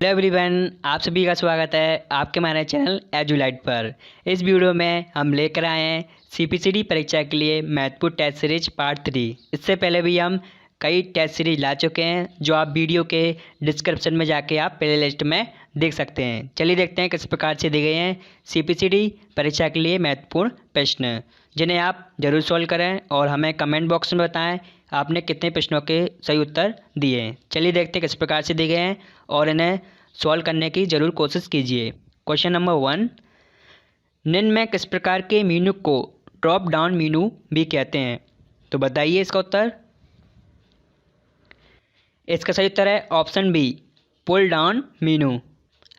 Hello everyone, आप सभी का स्वागत है आपके हमारे चैनल एजुलाइट पर। इस वीडियो में हम लेकर आए हैं सीपीसीडी परीक्षा के लिए महत्वपूर्ण टेस्ट सीरीज पार्ट 3। इससे पहले भी हम कई टेस्ट सीरीज ला चुके हैं, जो आप वीडियो के डिस्क्रिप्शन में जाके आप प्ले लिस्ट में देख सकते हैं। चलिए देखते हैं किस प्रकार से दिए गए हैं सीपीसीडी परीक्षा के लिए महत्वपूर्ण प्रश्न, जिन्हें आप जरूर सॉल्व करें और हमें कमेंट बॉक्स में बताएं आपने कितने प्रश्नों के सही उत्तर दिए हैं। चलिए देखते हैं किस प्रकार से दिए गए हैं और इन्हें सॉल्व करने की ज़रूर कोशिश कीजिए। क्वेश्चन नंबर 1, निम्न में किस प्रकार के मीनू को ड्रॉप डाउन मीनू भी कहते हैं? तो बताइए इसका उत्तर। इसका सही उत्तर है option B, pull down menu.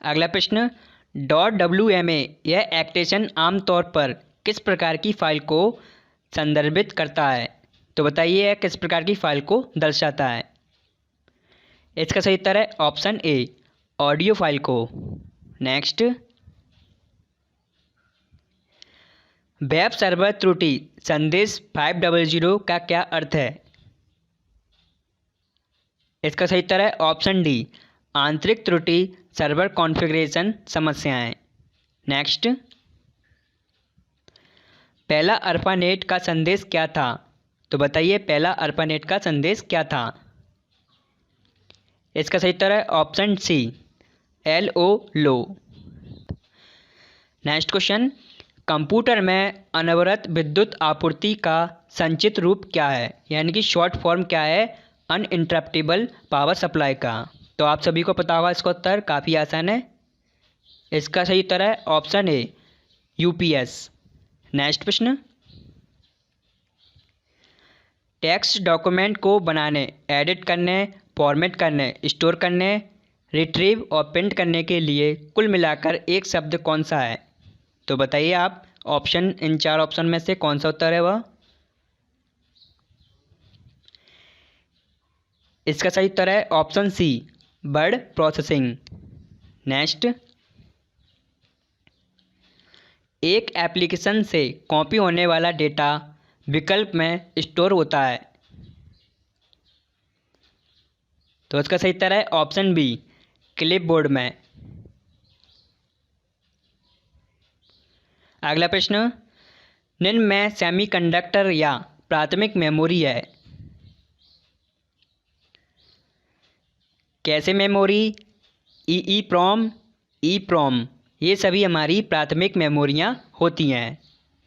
अगला प्रश्न, .wma यह एक्सटेंशन आमतौर पर किस प्रकार की फाइल को संदर्भित करता है? तो बताइए यह किस प्रकार की फाइल को दर्शाता है? इसका सही उत्तर है ऑप्शन ए, ऑडियो फाइल को। नेक्स्ट, वेब सर्वर त्रुटि संदेश 500 का क्या अर्थ है? इसका सही उत्तर है ऑप्शन डी, आंतरिक त्रुटि सर्वर कॉन्फ़िगरेशन समस्याएं। नेक्स्ट, पहला अर्पानेट का संदेश क्या था? तो बताइए पहला अर्पानेट का संदेश क्या था? इसका सही उत्तर है ऑप्शन सी, LO लो। नेक्स्ट क्वेश्चन, कंप्यूटर में अनवरत विद्युत आपूर्ति का संचित रूप क्या है, यानी कि शॉर्ट फॉर्म क्या है अनइंटरप्टेबल पावर सप्लाई का? तो आप सभी को पता होगा इसका उत्तर, काफ़ी आसान है। इसका सही उत्तर है ऑप्शन ए, UPS। नेक्स्ट प्रश्न, टेक्स्ट डॉक्यूमेंट को बनाने, एडिट करने, फॉर्मेट करने, स्टोर करने, रिट्रीव और प्रिंट करने के लिए कुल मिलाकर एक शब्द कौन सा है? तो बताइए आप ऑप्शन, इन 4 ऑप्शन में से कौन सा उत्तर है वह? इसका सही उत्तर है option C, word processing. Next, एक एप्लीकेशन से कॉपी होने वाला डेटा विकल्प में स्टोर होता है। तो इसका सही उत्तर है ऑप्शन बी, क्लिपबोर्ड में। अगला प्रश्न, निम्न में सेमीकंडक्टर या प्राथमिक मेमोरी है? कैसे मेमोरी, EEPROM, EPROM, ये सभी हमारी प्राथमिक मेमोरियाँ होती हैं।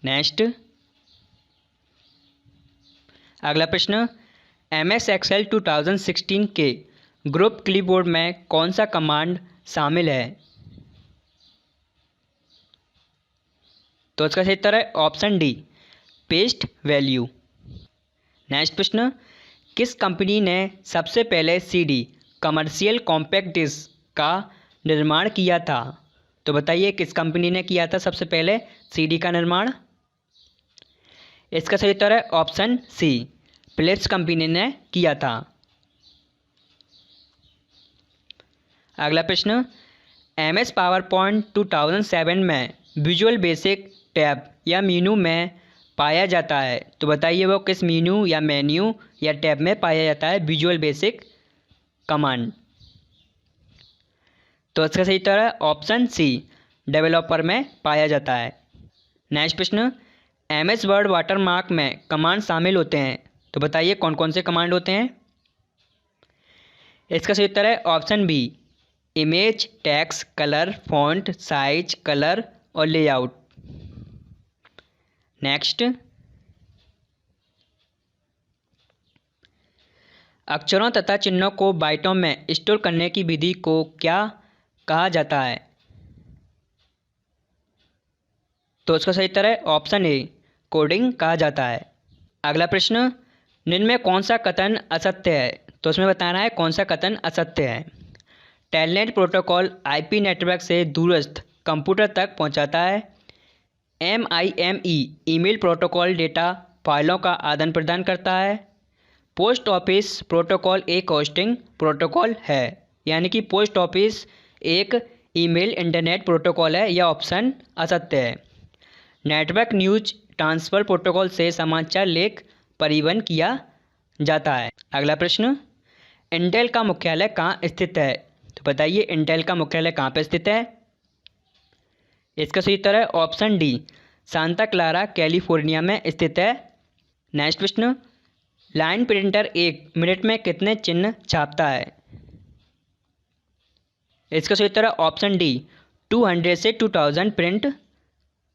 नेक्स्ट, अगला प्रश्न, MS Excel 2016 के ग्रुप क्लिपबोर्ड में कौन सा कमांड शामिल है? तो इसका सही उत्तर है option D, paste value. Next प्रश्न, किस कंपनी ने सबसे पहले CD कमर्शियल कॉम्पैक्ट डिस्क का निर्माण किया था? तो बताइए किस कंपनी ने किया था सबसे पहले CD का निर्माण? इसका सही उत्तर है ऑप्शन सी, फिलिप्स कंपनी ने किया था। अगला प्रश्न, MS पावरपॉइंट 2007 में विजुअल बेसिक टैब या मीनू में पाया जाता है। तो बताइए वो किस मीनू या मेन्यू या टैब में पाया जाता है विजुअल बेसिक कमांड? तो इसका सही उत्तर है ऑप्शन सी, डेवलपर में पाया जाता है। नेक्स्ट प्रश्न, MS वर्ड वाटरमार्क में कमांड शामिल होते हैं। तो बताइए कौन कौन से कमांड होते हैं? इसका सही उत्तर है option B, image, text, colour, font, size, colour और लेआउट। नेक्स्ट, अक्षरों तथा चिन्हों को बाइटों में स्टोर करने की विधि को क्या कहा जाता है? तो इसका सही उत्तर है ऑप्शन ए, कोडिंग कहा जाता है। अगला प्रश्न, निम्न में कौन सा कथन असत्य है? तो इसमें बताना है कौन सा कथन असत्य है। टेलनेट प्रोटोकॉल IP नेटवर्क से दूरस्थ कंप्यूटर तक पहुंचाता है। MIME ईमेल प्रोटोकॉल डेटा फाइलों का आदान प्रदान करता है। पोस्ट ऑफिस प्रोटोकॉल एक होस्टिंग प्रोटोकॉल है, यानी कि पोस्ट ऑफिस एक ईमेल इंटरनेट प्रोटोकॉल है। यह ऑप्शन असत्य है। नेटवर्क न्यूज ट्रांसफ़र प्रोटोकॉल से समाचार लेख परिवहन किया जाता है। अगला प्रश्न, इंटेल का मुख्यालय कहाँ स्थित है? तो बताइए इंटेल का मुख्यालय कहाँ पर स्थित है? इसका सही उत्तर है option D, Santa Clara California में स्थित है। नेक्स्ट प्रश्न, लाइन प्रिंटर 1 मिनट में कितने चिन्ह छापता है? इसका सही उत्तर है ऑप्शन डी, 200 से 2000 प्रिंट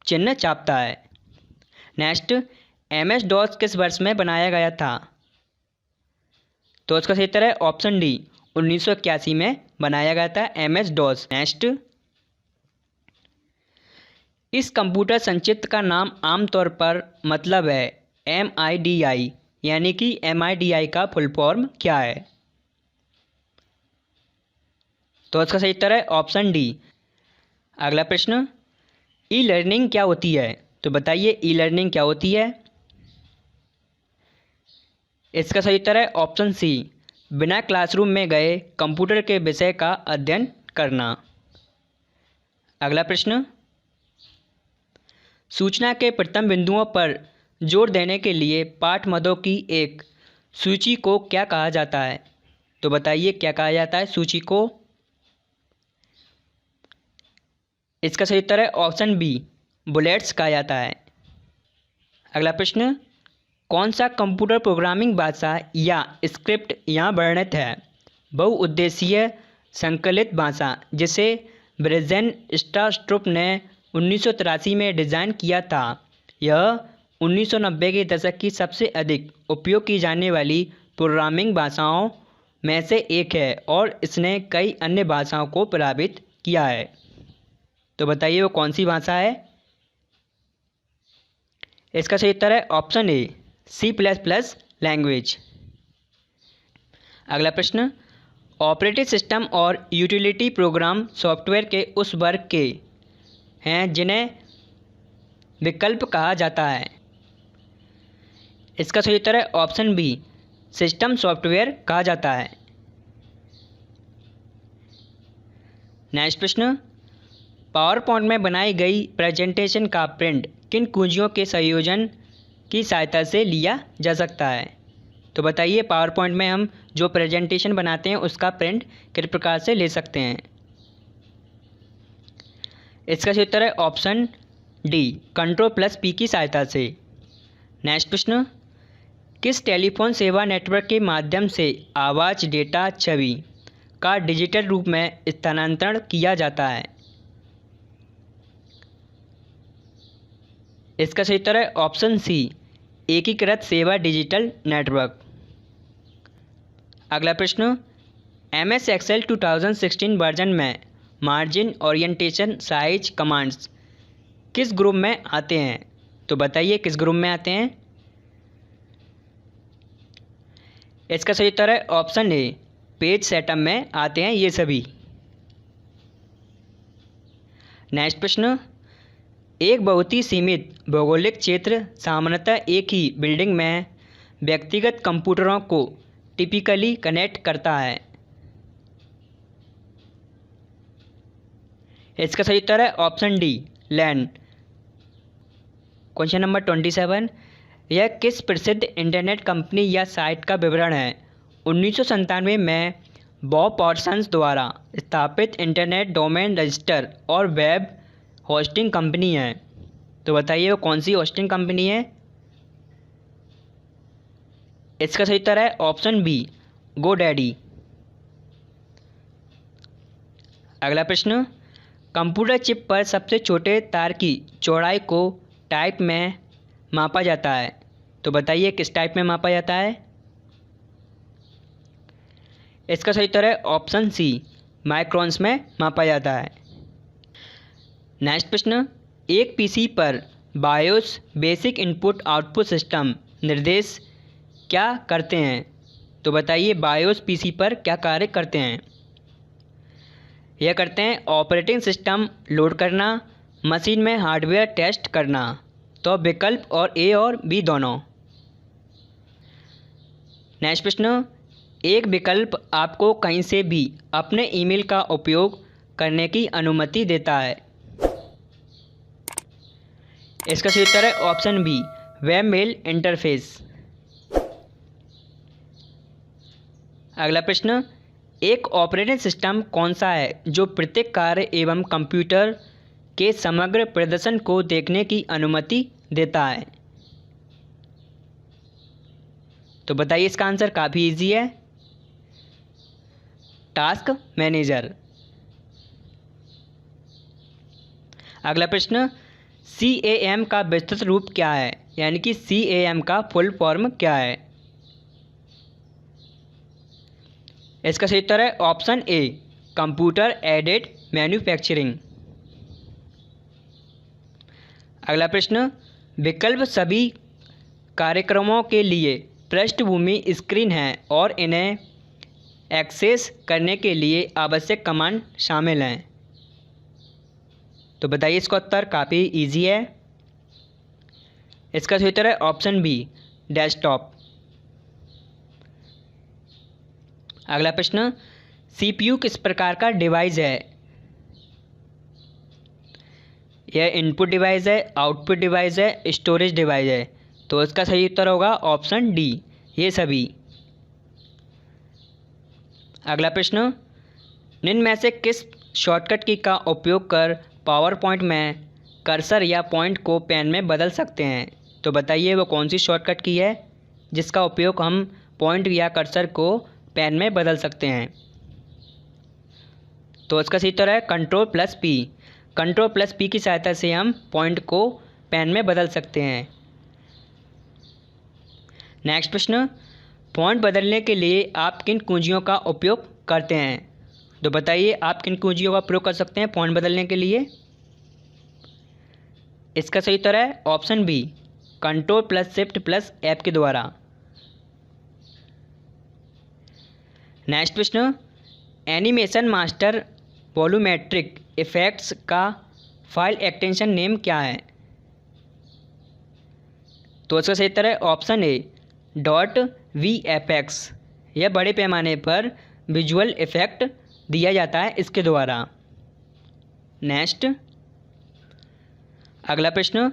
चिन्ह छापता है। नेक्स्ट, MS DOS किस वर्ष में बनाया गया था? तो इसका सही उत्तर है ऑप्शन डी, 1981 में बनाया गया था MS DOS। नेक्स्ट, इस कंप्यूटर संचित्र का नाम आमतौर पर मतलब है MIDI, यानी कि MIDI का फुल फॉर्म क्या है? तो इसका सही उत्तर है ऑप्शन डी। अगला प्रश्न, ई लर्निंग क्या होती है? तो बताइए ई लर्निंग क्या होती है? इसका सही उत्तर है ऑप्शन सी, बिना क्लासरूम में गए कंप्यूटर के विषय का अध्ययन करना। अगला प्रश्न, सूचना के प्रथम बिंदुओं पर जोर देने के लिए पाठ मदों की एक सूची को क्या कहा जाता है? तो बताइए क्या कहा जाता है सूची को? इसका सही उत्तर है ऑप्शन बी, बुलेट्स कहा जाता है। अगला प्रश्न, कौन सा कंप्यूटर प्रोग्रामिंग भाषा या स्क्रिप्ट यहाँ वर्णित है? बहुउद्देशीय संकलित भाषा जिसे ब्रेजेन स्ट्रास्ट्रुप ने 1983 में डिज़ाइन किया था। यह 1990 के दशक की सबसे अधिक उपयोग की जाने वाली प्रोग्रामिंग भाषाओं में से एक है और इसने कई अन्य भाषाओं को प्रभावित किया है। तो बताइए वो कौन सी भाषा है? इसका सही उत्तर है ऑप्शन ए, C++ लैंग्वेज। अगला प्रश्न, ऑपरेटिंग सिस्टम और यूटिलिटी प्रोग्राम सॉफ्टवेयर के उस वर्ग के हैं जिन्हें विकल्प कहा जाता है। इसका सही उत्तर है ऑप्शन बी, सिस्टम सॉफ्टवेयर कहा जाता है। नेक्स्ट प्रश्न, पावर पॉइंट में बनाई गई प्रेजेंटेशन का प्रिंट किन कुंजियों के संयोजन की सहायता से लिया जा सकता है? तो बताइए पावर पॉइंट में हम जो प्रेजेंटेशन बनाते हैं उसका प्रिंट किस प्रकार से ले सकते हैं? इसका सही उत्तर है ऑप्शन डी, Ctrl+P की सहायता से। नेक्स्ट प्रश्न, किस टेलीफोन सेवा नेटवर्क के माध्यम से आवाज़ डेटा छवि का डिजिटल रूप में स्थानांतरण किया जाता है? इसका सही उत्तर है ऑप्शन सी, एकीकृत सेवा डिजिटल नेटवर्क। अगला प्रश्न, MS Excel 2016 वर्जन में मार्जिन, ओरिएंटेशन, साइज कमांड्स किस ग्रुप में आते हैं? तो बताइए किस ग्रुप में आते हैं? इसका सही उत्तर है ऑप्शन ए, पेज सेटअप में आते हैं ये सभी। नेक्स्ट प्रश्न, एक बहुत ही सीमित भौगोलिक क्षेत्र सामान्यतः एक ही बिल्डिंग में व्यक्तिगत कंप्यूटरों को टिपिकली कनेक्ट करता है। इसका सही उत्तर है ऑप्शन डी, लैन। क्वेश्चन नंबर 27, यह किस प्रसिद्ध इंटरनेट कंपनी या साइट का विवरण है? 1997 में बॉब पार्सन्स द्वारा स्थापित इंटरनेट डोमेन रजिस्टर और वेब होस्टिंग कंपनी है। तो बताइए वो कौन सी होस्टिंग कंपनी है? इसका सही उत्तर है ऑप्शन बी, गोडैडी। अगला प्रश्न, कंप्यूटर चिप पर सबसे छोटे तार की चौड़ाई को टाइप में मापा जाता है। तो बताइए किस टाइप में मापा जाता है? इसका सही उत्तर है ऑप्शन सी, माइक्रोन्स में मापा जाता है। नेक्स्ट प्रश्न, एक पीसी पर BIOS basic input output system निर्देश क्या करते हैं? तो बताइए बायोस पीसी पर क्या कार्य करते हैं? यह करते हैं ऑपरेटिंग सिस्टम लोड करना, मशीन में हार्डवेयर टेस्ट करना। तो विकल्प और ए और बी दोनों। नेक्स्ट प्रश्न, एक विकल्प आपको कहीं से भी अपने ईमेल का उपयोग करने की अनुमति देता है। इसका सही उत्तर है option B, web mail interface. अगला प्रश्न, एक ऑपरेटिंग सिस्टम कौन सा है जो प्रत्येक कार्य एवं कंप्यूटर के समग्र प्रदर्शन को देखने की अनुमति देता है? तो बताइए, इसका आंसर काफ़ी इजी है, टास्क मैनेजर। अगला प्रश्न, CAM का विस्तृत रूप क्या है, यानी कि CAM का फुल फॉर्म क्या है? इसका सही उत्तर है ऑप्शन ए, कंप्यूटर एडेड मैन्युफैक्चरिंग। अगला प्रश्न, विकल्प सभी कार्यक्रमों के लिए पृष्ठभूमि स्क्रीन है और इन्हें एक्सेस करने के लिए आवश्यक कमांड शामिल हैं। तो बताइए, इसका उत्तर काफ़ी इजी है, इसका सही उत्तर है ऑप्शन बी, डेस्कटॉप। अगला प्रश्न, CPU किस प्रकार का डिवाइस है? यह इनपुट डिवाइस है, आउटपुट डिवाइस है, स्टोरेज डिवाइस है? तो इसका सही उत्तर होगा ऑप्शन डी, ये सभी। अगला प्रश्न, निम्न में से किस शॉर्टकट की का उपयोग कर पावर पॉइंट में कर्सर या पॉइंट को पेन में बदल सकते हैं? तो बताइए, वो कौन सी शॉर्टकट की है जिसका उपयोग हम पॉइंट या कर्सर को पेन में बदल सकते हैं? तो इसका सही उत्तर है Ctrl+P। Ctrl+P की सहायता से हम पॉइंट को पेन में बदल सकते हैं। नेक्स्ट प्रश्न, पॉइंट बदलने के लिए आप किन कुंजियों का उपयोग करते हैं? तो बताइए, आप किन कुंजियों का प्रयोग कर सकते हैं पॉइंट बदलने के लिए? इसका सही उत्तर है ऑप्शन बी, Ctrl+Shift+F के द्वारा। नेक्स्ट प्रश्न, एनिमेशन मास्टर वॉल्यूमेट्रिक इफेक्ट्स का फाइल एक्सटेंशन नेम क्या है? तो इसका सही उत्तर है ऑप्शन ए, .VFX। यह बड़े पैमाने पर विजुअल इफेक्ट दिया जाता है इसके द्वारा। नेक्स्ट, अगला प्रश्न,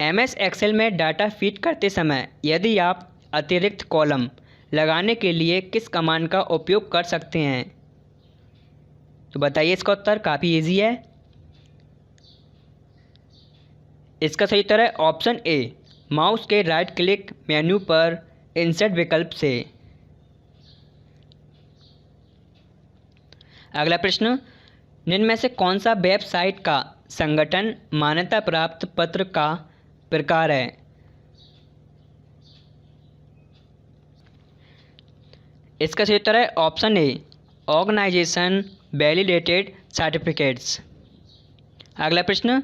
MS एक्सेल में डाटा फीड करते समय यदि आप अतिरिक्त कॉलम लगाने के लिए किस कमांड का उपयोग कर सकते हैं? तो बताइए, इसका उत्तर काफ़ी इजी है, इसका सही उत्तर है ऑप्शन ए, माउस के राइट क्लिक मेन्यू पर इंसर्ट विकल्प से। अगला प्रश्न, निम्न में से कौन सा वेबसाइट का संगठन मान्यता प्राप्त पत्र का प्रकार है? इसका सही उत्तर है option A, organisation validated certificates. अगला प्रश्न,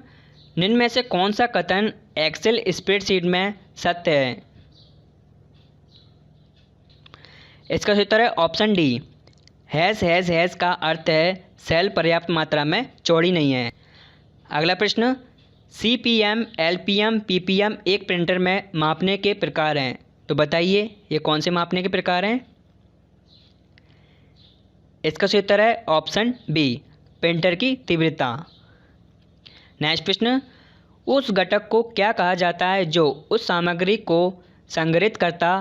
निम्न में से कौन सा कथन एक्सेल स्प्रेडशीट में सत्य है? इसका सही उत्तर है ऑप्शन डी, हैज़ का अर्थ है सेल पर्याप्त मात्रा में चौड़ी नहीं है। अगला प्रश्न, CPM, LPM, PPM एक प्रिंटर में मापने के प्रकार हैं? तो बताइए, ये कौन से मापने के प्रकार हैं? इसका सही उत्तर है ऑप्शन बी, प्रिंटर की तीव्रता। नेक्स्ट प्रश्न, उस घटक को क्या कहा जाता है जो उस सामग्री को संग्रहित करता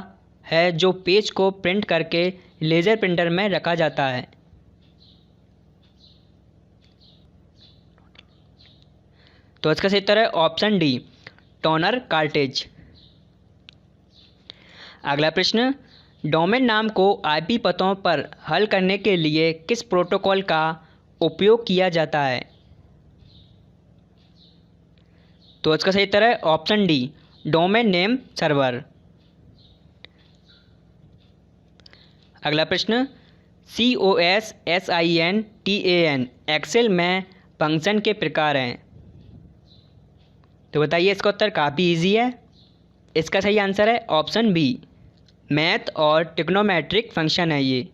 है जो पेज को प्रिंट करके लेज़र प्रिंटर में रखा जाता है? तो इसका सही उत्तर है ऑप्शन डी, टोनर कार्टेज। अगला प्रश्न, डोमेन नाम को IP पतों पर हल करने के लिए किस प्रोटोकॉल का उपयोग किया जाता है? तो इसका सही उत्तर है option D, domain name server. अगला प्रश्न, COSSINTAN एक्सेल में फंक्शन के प्रकार हैं? तो बताइए, इसका उत्तर काफ़ी इजी है, इसका सही आंसर है ऑप्शन बी, मैथ और ट्रिग्नोमेट्रिक फंक्शन है ये।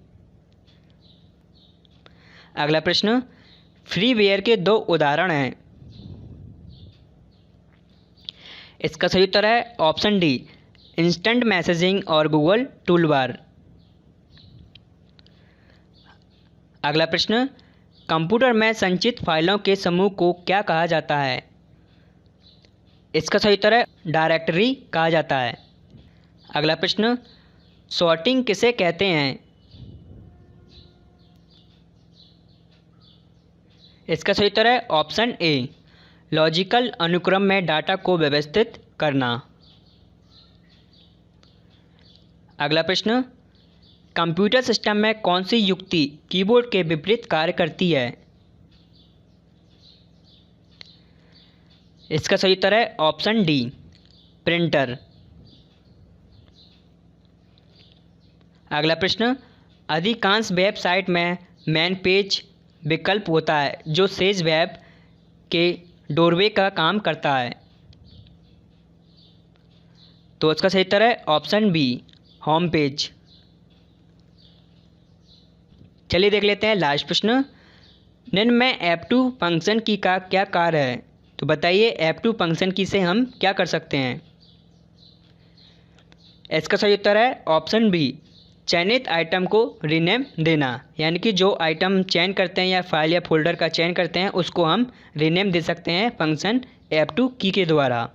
अगला प्रश्न, फ्रीवेयर के दो उदाहरण हैं? इसका सही उत्तर है ऑप्शन डी, इंस्टेंट मैसेजिंग और गूगल टूलबार। अगला प्रश्न, कंप्यूटर में संचित फाइलों के समूह को क्या कहा जाता है? इसका सही उत्तर है डायरेक्टरी कहा जाता है। अगला प्रश्न, सॉर्टिंग किसे कहते हैं? इसका सही उत्तर है ऑप्शन ए, लॉजिकल अनुक्रम में डाटा को व्यवस्थित करना। अगला प्रश्न, कंप्यूटर सिस्टम में कौन सी युक्ति कीबोर्ड के विपरीत कार्य करती है? इसका सही उत्तर है ऑप्शन डी, प्रिंटर। अगला प्रश्न, अधिकांश वेबसाइट में मैन पेज विकल्प होता है जो शेष वेब के डोरवे का काम करता है। तो इसका सही उत्तर है ऑप्शन बी, होम पेज। चलिए देख लेते हैं लास्ट प्रश्न, निम्न में F2 फंक्शन की का क्या कार्य है? तो बताइए F2 फंक्शन की से हम क्या कर सकते हैं? इसका सही उत्तर है ऑप्शन बी, चयनित आइटम को रीनेम देना, यानी कि जो आइटम चयन करते हैं या फाइल या फोल्डर का चयन करते हैं उसको हम रीनेम दे सकते हैं फंक्शन F2 की के द्वारा।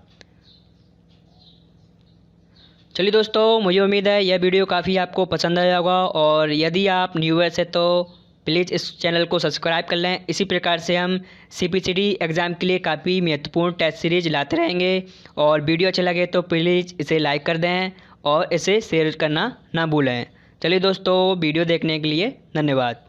चलिए दोस्तों, मुझे उम्मीद है यह वीडियो काफ़ी आपको पसंद आया होगा, और यदि आप न्यूअर्स है तो प्लीज़ इस चैनल को सब्सक्राइब कर लें। इसी प्रकार से हम CPCD एग्ज़ाम के लिए काफ़ी महत्वपूर्ण टेस्ट सीरीज लाते रहेंगे, और वीडियो अच्छा लगे तो प्लीज़ इसे लाइक कर दें और इसे शेयर करना ना भूलें। चलिए दोस्तों, वीडियो देखने के लिए धन्यवाद।